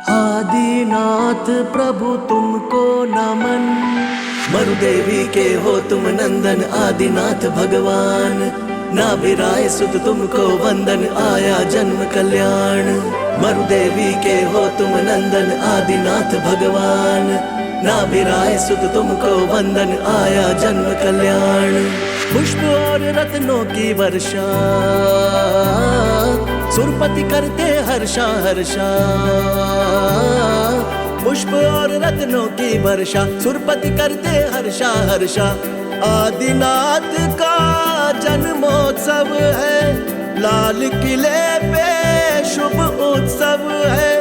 आदिनाथ प्रभु तुमको नमन। मरुदेवी के हो तुम नंदन आदिनाथ भगवान। नाभिराय सुत तुमको वंदन आया जन्म कल्याण। मरुदेवी के हो तुम नंदन आदिनाथ भगवान। नाभिराय सुत तुमको वंदन आया जन्म कल्याण। पुष्प और रत्नों की वर्षा सुरपति करते हर्षा हर्षा। पुष्प और रत्नों की वर्षा सुरपति करते हर्षा हर्षा। आदिनाथ का जन्मोत्सव है, लाल किले पे शुभ उत्सव है।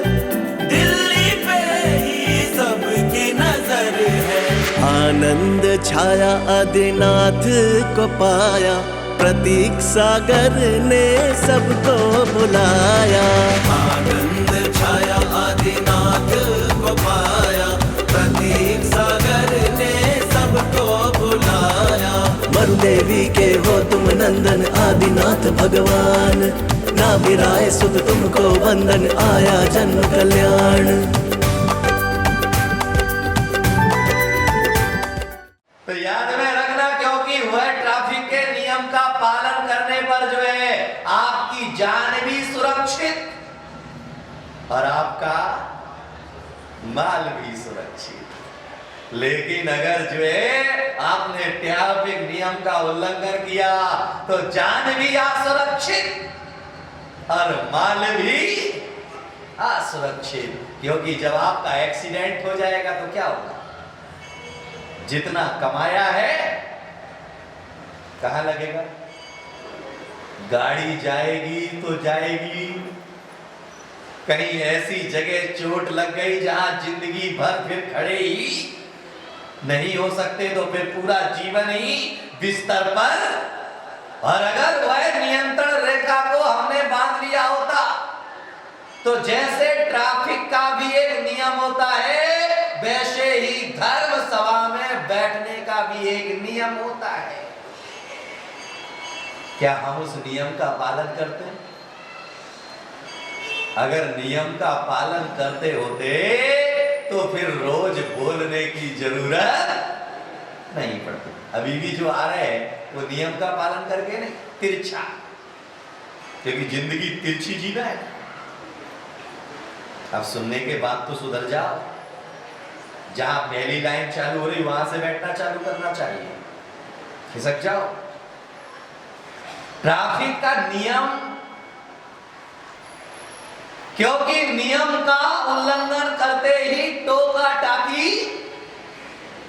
दिल्ली पे ही सबकी नजर है। आनंद छाया आदिनाथ को पाया, प्रतीक सागर ने सबको बुलाया। आनंद छाया आदिनाथ को पाया, प्रतीक सागर ने सबको बुलाया। मरुदेवी के हो तुम नंदन आदिनाथ भगवान। नाभिराय सुत तुमको वंदन आया जन्म कल्याण। तो याद में रखना, क्योंकि वह ट्रैफिक के नियम का पालन करने पर जो है आपकी जान भी सुरक्षित और आपका माल भी सुरक्षित। लेकिन अगर जो है आपने ट्रैफिक नियम का उल्लंघन किया तो जान भी असुरक्षित और माल भी असुरक्षित। क्योंकि जब आपका एक्सीडेंट हो जाएगा तो क्या होगा? जितना कमाया है कहां लगेगा? गाड़ी जाएगी तो जाएगी, कहीं ऐसी जगह चोट लग गई जहां जिंदगी भर फिर खड़े ही नहीं हो सकते, तो फिर पूरा जीवन ही बिस्तर पर। और अगर वह नियंत्रण रेखा को हमने बांध लिया होता तो जैसे ट्रैफिक का भी एक नियम होता है, वैसे ही धर्म सभा में बैठने का भी एक नियम होता है। क्या हम उस नियम का पालन करते हैं? अगर नियम का पालन करते होते तो फिर रोज बोलने की जरूरत नहीं पड़ती। अभी भी जो आ रहे हैं वो नियम का पालन करके नहीं, तिरछा, क्योंकि जिंदगी तिरछी जीना है। अब सुनने के बाद तो सुधर जाओ। जहां पहली लाइन चालू हो रही वहां से बैठना चालू करना चाहिए। खिसक जाओ। ट्रैफिक का नियम, क्योंकि नियम का उल्लंघन करते ही टोका टाकी।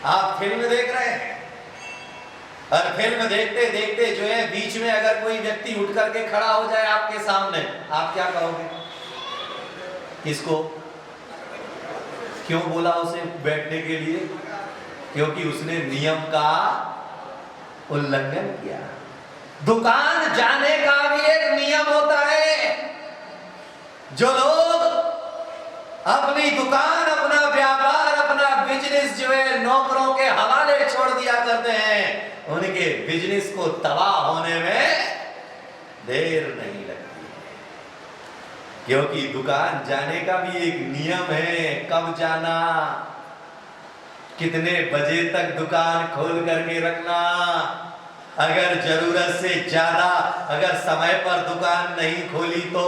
आप फिल्म देख रहे हैं और फिल्म देखते देखते जो है बीच में अगर कोई व्यक्ति उठ करके खड़ा हो जाए आपके सामने, आप क्या कहोगे? किसको? क्यों बोला उसे बैठने के लिए? क्योंकि उसने नियम का उल्लंघन किया। दुकान जाने का भी एक नियम होता है। जो लोग अपनी दुकान, अपना व्यापार, अपना बिजनेस जो है नौकरों के हवाले छोड़ दिया करते हैं, उनके बिजनेस को तबाह होने में देर नहीं लगती। क्योंकि दुकान जाने का भी एक नियम है। कब जाना, कितने बजे तक दुकान खोल करके रखना। अगर जरूरत से ज्यादा अगर समय पर दुकान नहीं खोली तो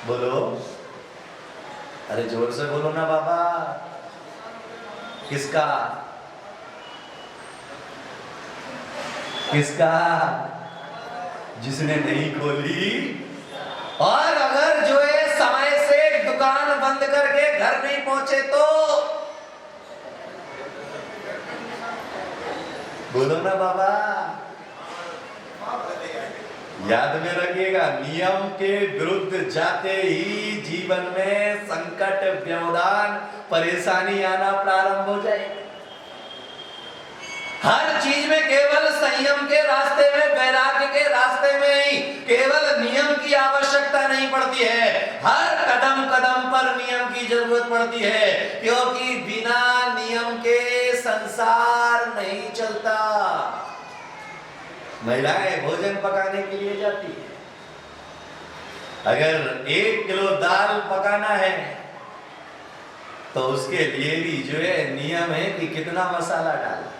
बोलो, अरे जोर से बोलो ना बाबा। किसका? किसका? जिसने नहीं खोली। और अगर जो है समय से दुकान बंद करके घर नहीं पहुंचे तो बोलो ना बाबा। याद में रखिएगा, नियम के विरुद्ध जाते ही जीवन में संकट, व्यवधान, परेशानी आना प्रारंभ हो जाएगी। हर चीज में केवल संयम के रास्ते में, वैराग्य के रास्ते में ही केवल नियम की आवश्यकता नहीं पड़ती है, हर कदम कदम पर नियम की जरूरत पड़ती है। क्योंकि बिना नियम के संसार नहीं चलता। महिलाएं भोजन पकाने के लिए जाती है, अगर 1 किलो दाल पकाना है तो उसके लिए भी जो है नियम है कि कितना मसाला डालना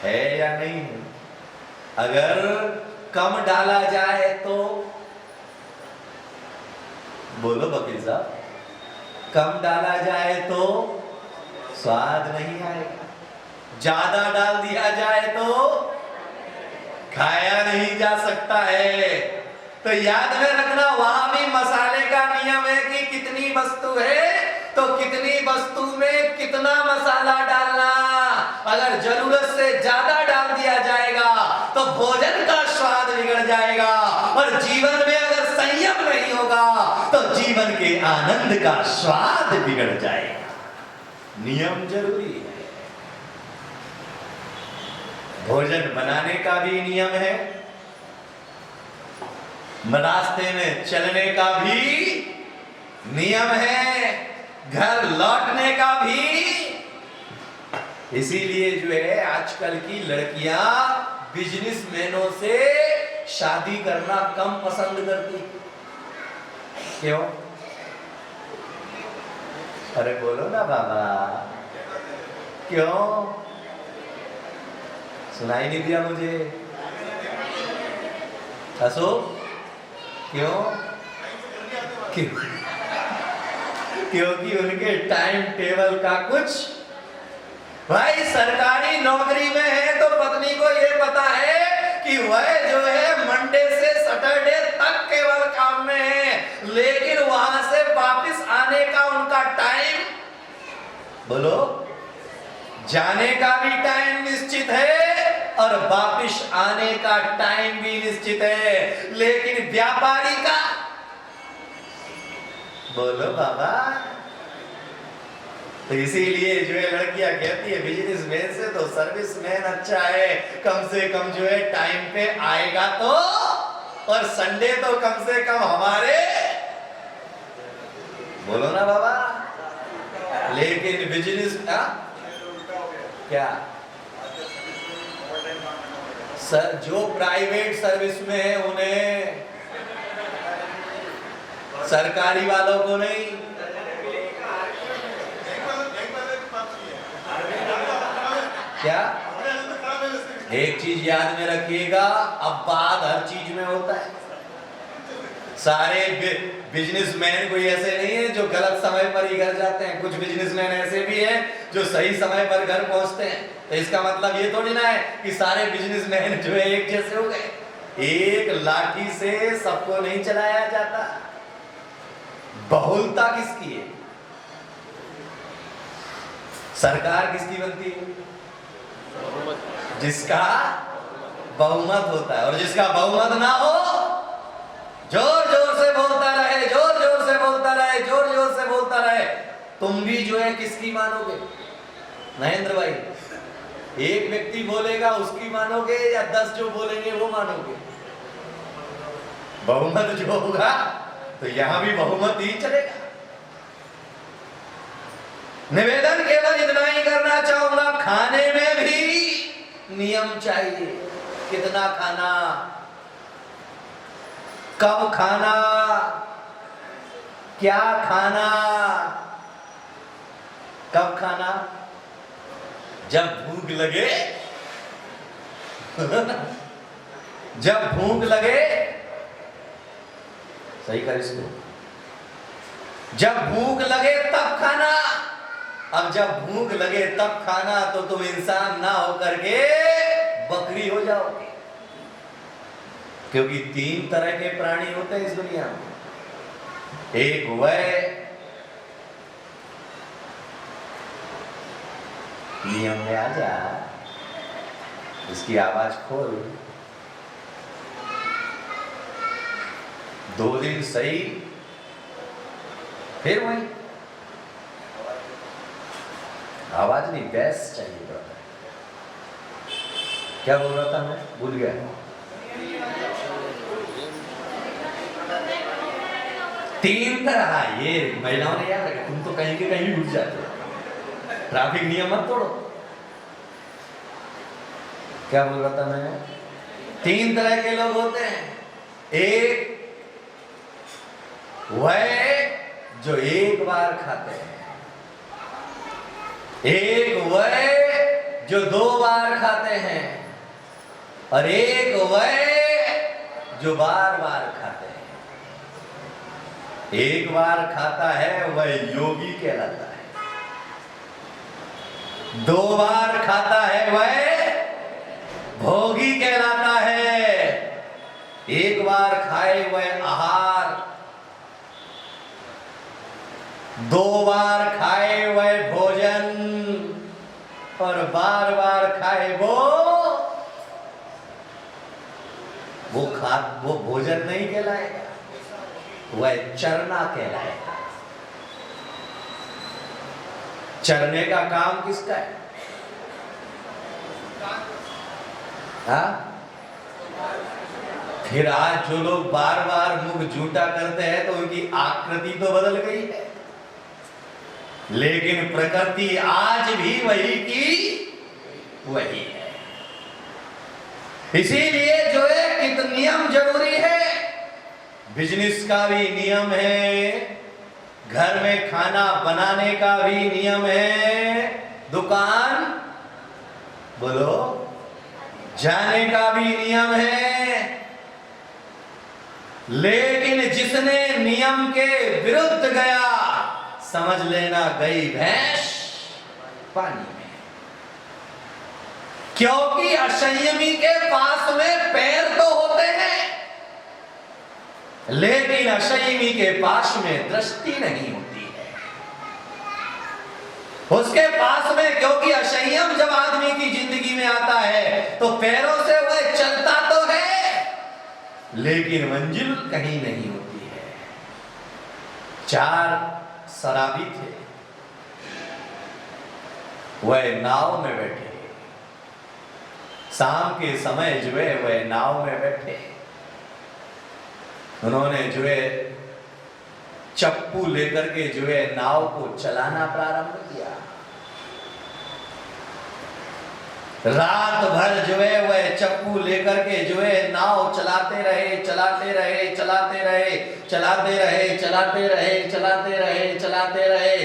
है या नहीं है। अगर कम डाला जाए तो बोलो वकील साहब, कम डाला जाए तो स्वाद नहीं आएगा, ज्यादा डाल दिया जाए तो खाया नहीं जा सकता है। तो याद में रखना, वहां भी मसाले का नियम है कि कितनी वस्तु है तो कितनी वस्तु में कितना मसाला डालना। अगर जरूरत से ज्यादा डाल दिया जाएगा तो भोजन का स्वाद बिगड़ जाएगा, और जीवन में अगर संयम नहीं होगा तो जीवन के आनंद का स्वाद बिगड़ जाएगा। नियम जरूरी है। भोजन बनाने का भी नियम है, रास्ते में चलने का भी नियम है, घर लौटने का भी। इसीलिए जो है आजकल की लड़कियां बिजनेसमैनों से शादी करना कम पसंद करती। क्यों? अरे बोलो ना बाबा, क्यों? सुनाई नहीं दिया मुझे? हंसो। क्यों? क्योंकि उनके टाइम टेबल का कुछ, भाई सरकारी नौकरी में है तो पत्नी को ये पता है कि वह जो है मंडे से सैटरडे तक केवल काम में है, लेकिन वहां से वापस आने का उनका टाइम, बोलो, जाने का भी टाइम निश्चित है और वापस आने का टाइम भी निश्चित है। लेकिन व्यापारी का, बोलो बाबा। तो इसीलिए जो है लड़कियां कहती है बिजनेसमैन से तो सर्विसमैन अच्छा है, कम से कम जो है टाइम पे आएगा तो, और संडे तो कम से कम हमारे, बोलो ना बाबा। लेकिन बिजनेस क्या सर, जो प्राइवेट सर्विस में है उन्हें, सरकारी वालों को नहीं। क्या? एक चीज याद में रखिएगा, अपवाद हर चीज में होता है। सारे बिजनेसमैन कोई ऐसे नहीं है जो गलत समय पर ही घर जाते हैं। कुछ बिजनेसमैन ऐसे भी हैं जो सही समय पर घर पहुंचते हैं। तो इसका मतलब ये थोड़ी ना है कि सारे बिजनेसमैन जो है एक जैसे हो गए। एक लाठी से सबको नहीं चलाया जाता। बहुलता किसकी है? सरकार किसकी बनती है? जिसका बहुमत होता है। और जिसका बहुमत ना हो, जोर जोर से बोलता रहे, जोर जोर से बोलता रहे, जोर जोर से बोलता रहे, तुम भी जो है किसकी मानोगे? महेंद्र भाई, एक व्यक्ति बोलेगा उसकी मानोगे या 10 जो बोलेंगे वो मानोगे? बहुमत जो होगा तो यहां भी बहुमत ही चलेगा। निवेदन केवल इतना ही करना चाहूंगा, खाने में भी नियम चाहिए। कितना खाना, कब खाना, क्या खाना। कब खाना? जब भूख लगे जब भूख लगे, सही कर इसको, जब भूख लगे तब खाना। अब जब भूख लगे तब खाना तो तुम इंसान ना होकर के बकरी हो जाओगे। क्योंकि 3 तरह के प्राणी होते हैं इस दुनिया में। एक वह, नियम में आ जा, इसकी आवाज खोल। 2 दिन सही, फिर वही आवाज नहीं, बेस चाहिए ब्रदर। क्या बोल रहा था मैं, भूल गया। तीन तरह, ये महिलाओं ने याद रखा, तुम तो कहीं के कहीं भी घुस जाते हो। ट्रैफिक नियम मत तोड़ो। क्या बोल रहा था मैं? 3 तरह के लोग होते हैं। एक वह जो एक बार खाते हैं, एक वह जो 2 बार खाते हैं, और एक वह जो बार बार खाते हैं। एक बार खाता है वह योगी कहलाता है, 2 बार खाता है वह भोगी कहलाता है, एक बार खाए वह आहार, 2 बार खाए वह भोजन, और बार बार खाए वो भोजन नहीं कहलाएगा, वह चरना कहलाएगा। चरने का काम किसका है? फिर आज जो लोग बार बार मुख झूठा करते हैं तो उनकी आकृति तो बदल गई है, लेकिन प्रकृति आज भी वही की वही है। इसीलिए जो है कितना नियम जरूरी है। बिजनेस का भी नियम है, घर में खाना बनाने का भी नियम है, दुकान बोलो जाने का भी नियम है। लेकिन जिसने नियम के विरुद्ध गया, समझ लेना गई भैंस पानी में। क्योंकि असंयमी के पास में पैर तो होते हैं, लेकिन असंयमी के पास में दृष्टि नहीं होती है उसके पास में। क्योंकि असंयम जब आदमी की जिंदगी में आता है तो पैरों से वह चलता तो है, लेकिन मंजिल कहीं नहीं होती है। 4 शराबी थे, वह नाव में बैठे, शाम के समय जो है वह नाव में बैठे, उन्होंने जो है चप्पू लेकर के जो है नाव को चलाना प्रारंभ किया। रात भर जो है वह चप्पू लेकर के जो है नाव चलाते रहे, चलाते रहे, चलाते रहे, चलाते रहे, चलाते रहे, चलाते रहे, चलाते रहे,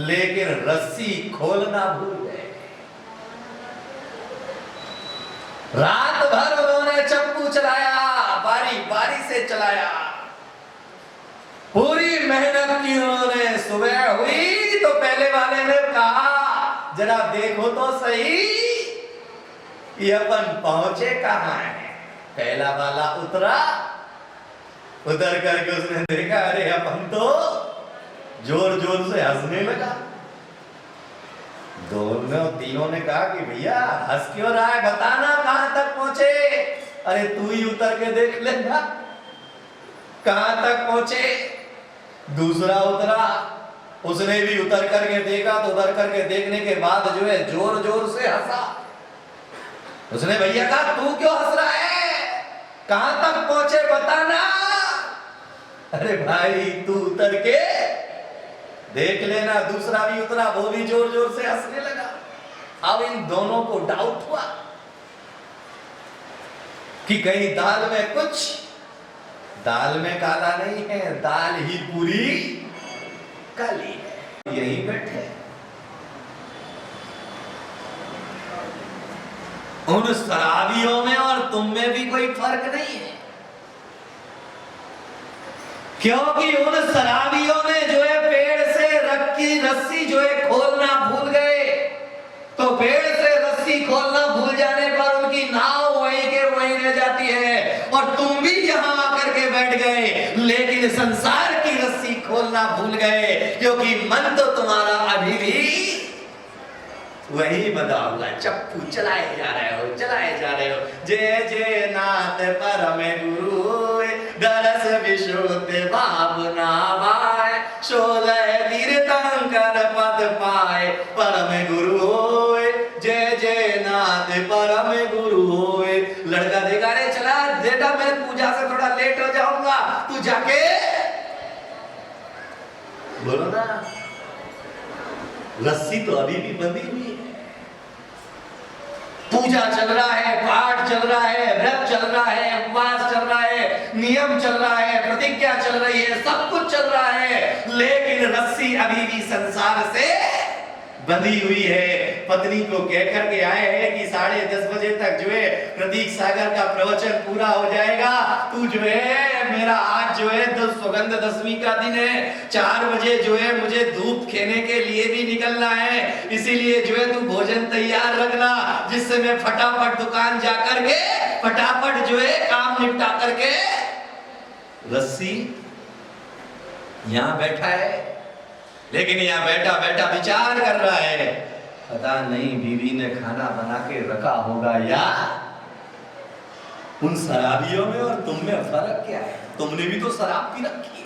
लेकिन रस्सी खोलना भूल गए। रात भर उन्होंने चप्पू चलाया, बारी बारी से चलाया, पूरी मेहनत की उन्होंने। सुबह हुई तो पहले वाले ने कहा जरा देखो तो सही ये अपन पहुंचे कहां है। पहला वाला उतरा, उतर करके उसने देखा अरे अपन तो जोर जोर से हंसने लगा। तीनों ने कहा कि भैया हंस क्यों रहा है, बताना कहां तक पहुंचे। अरे तू ही उतर के देख लेना कहां तक पहुंचे। दूसरा उतरा, उसने भी उतर करके देखा, तो उतर करके देखने के बाद जो है जोर जोर से हंसा। उसने भैया कहा तू क्यों हंस रहा है, कहां तक पहुंचे बताना। अरे भाई तू उतर के देख लेना। दूसरा भी उतरा, वो भी जोर जोर से हंसने लगा। अब इन दोनों को डाउट हुआ कि कहीं दाल में कुछ, दाल में काला नहीं है, दाल ही पूरी काली है। यहीं बैठे उन शराबियों में और तुम में भी कोई फर्क नहीं है, क्योंकि उन शराबियों ने जो है पेड़ से रखी रस्सी जो है खोलना भूल गए, तो पेड़ से रस्सी खोलना भूल जाने पर उनकी नाव वहीं के वहीं रह जाती है। और तुम भी यहां आकर के बैठ गए, लेकिन संसार की रस्सी खोलना भूल गए, क्योंकि मन तो तुम्हारा अभी भी वही बदा हुआ, चप्पू चलाए जा रहे हो, चलाए जा रहे हो। जय जय नाथ परम गुरु, दरस विशुद्ध भावना भाई, शोधय तीर्थंकर पद पाए परम गुरु होए। जय जय नाथ परम गुरु होए। लड़का देखा रे चला बेटा मैं पूजा से थोड़ा लेट हो जाऊंगा, तू जाके बोलो ना। रस्सी तो अभी भी बंधी हुई है, पूजा चल रहा है, पाठ चल रहा है, व्रत चल रहा है, उपवास चल रहा है, नियम चल रहा है, प्रतिज्ञा चल रही है, सब कुछ चल रहा अभी भी संसार से बंधी हुई है। पत्नी को कह करके आए हैं कि 10:30 बजे तक जो है प्रतीक सागर का प्रवचन पूरा हो जाएगा। तू जो है मेरा आज जो है सुगंध दशमी का दिन है, 4 बजे जो है मुझे धूप खेने के लिए भी निकलना है, इसीलिए जो है तू भोजन तैयार रखना, जिससे मैं फटाफट दुकान जाकर के फटाफट जो है काम निपटा करके। रस्सी यहां बैठा है, लेकिन यहाँ बैठा बैठा विचार कर रहा है, पता नहीं बीवी ने खाना बना के रखा होगा या उन शराबियों में और तुम में फर्क क्या है? तुमने भी तो शराब पी रखी है।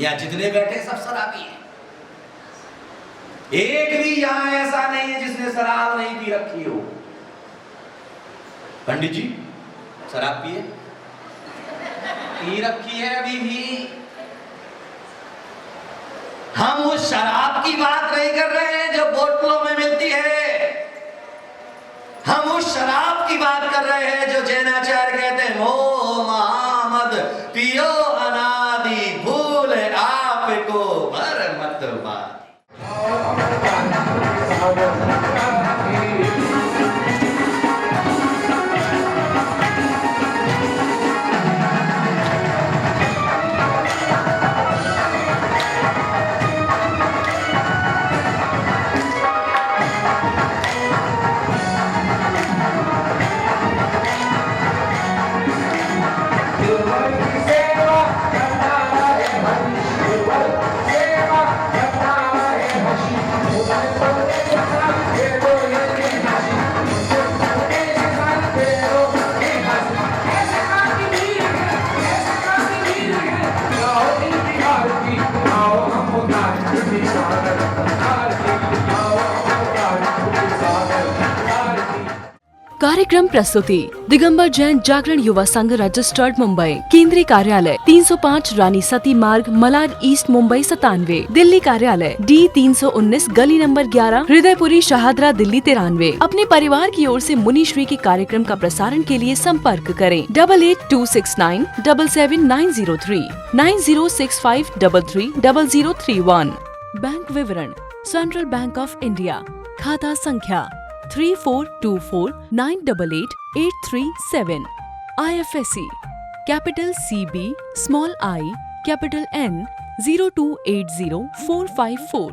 यहाँ जितने बैठे सब शराबी हैं, एक भी यहाँ ऐसा नहीं है जिसने शराब नहीं पी रखी हो। पंडित जी शराब पिए? पी रखी है अभी भी। हम उस शराब की बात नहीं कर रहे हैं जो बोतलों में मिलती है, हम उस शराब की बात कर रहे हैं जो जैनाचार्य कहते हैं मोह महामद पियो अनादि भूल आपको भर मत बात। कार्यक्रम प्रस्तुति दिगंबर जैन जागरण युवा संघ रजिस्टर्ड मुंबई, केंद्रीय कार्यालय 305 रानी सती मार्ग, मलाड ईस्ट, मुंबई 97। दिल्ली कार्यालय D319 गली नंबर 11, हृदयपुरी, शाहदरा, दिल्ली 93। अपने परिवार की ओर से मुनिश्री के कार्यक्रम का प्रसारण के लिए संपर्क करें 882697 77903 9065330031। बैंक विवरण सेंट्रल बैंक ऑफ इंडिया, खाता संख्या 3424988837। IFSC capital CB small I capital N 0280454।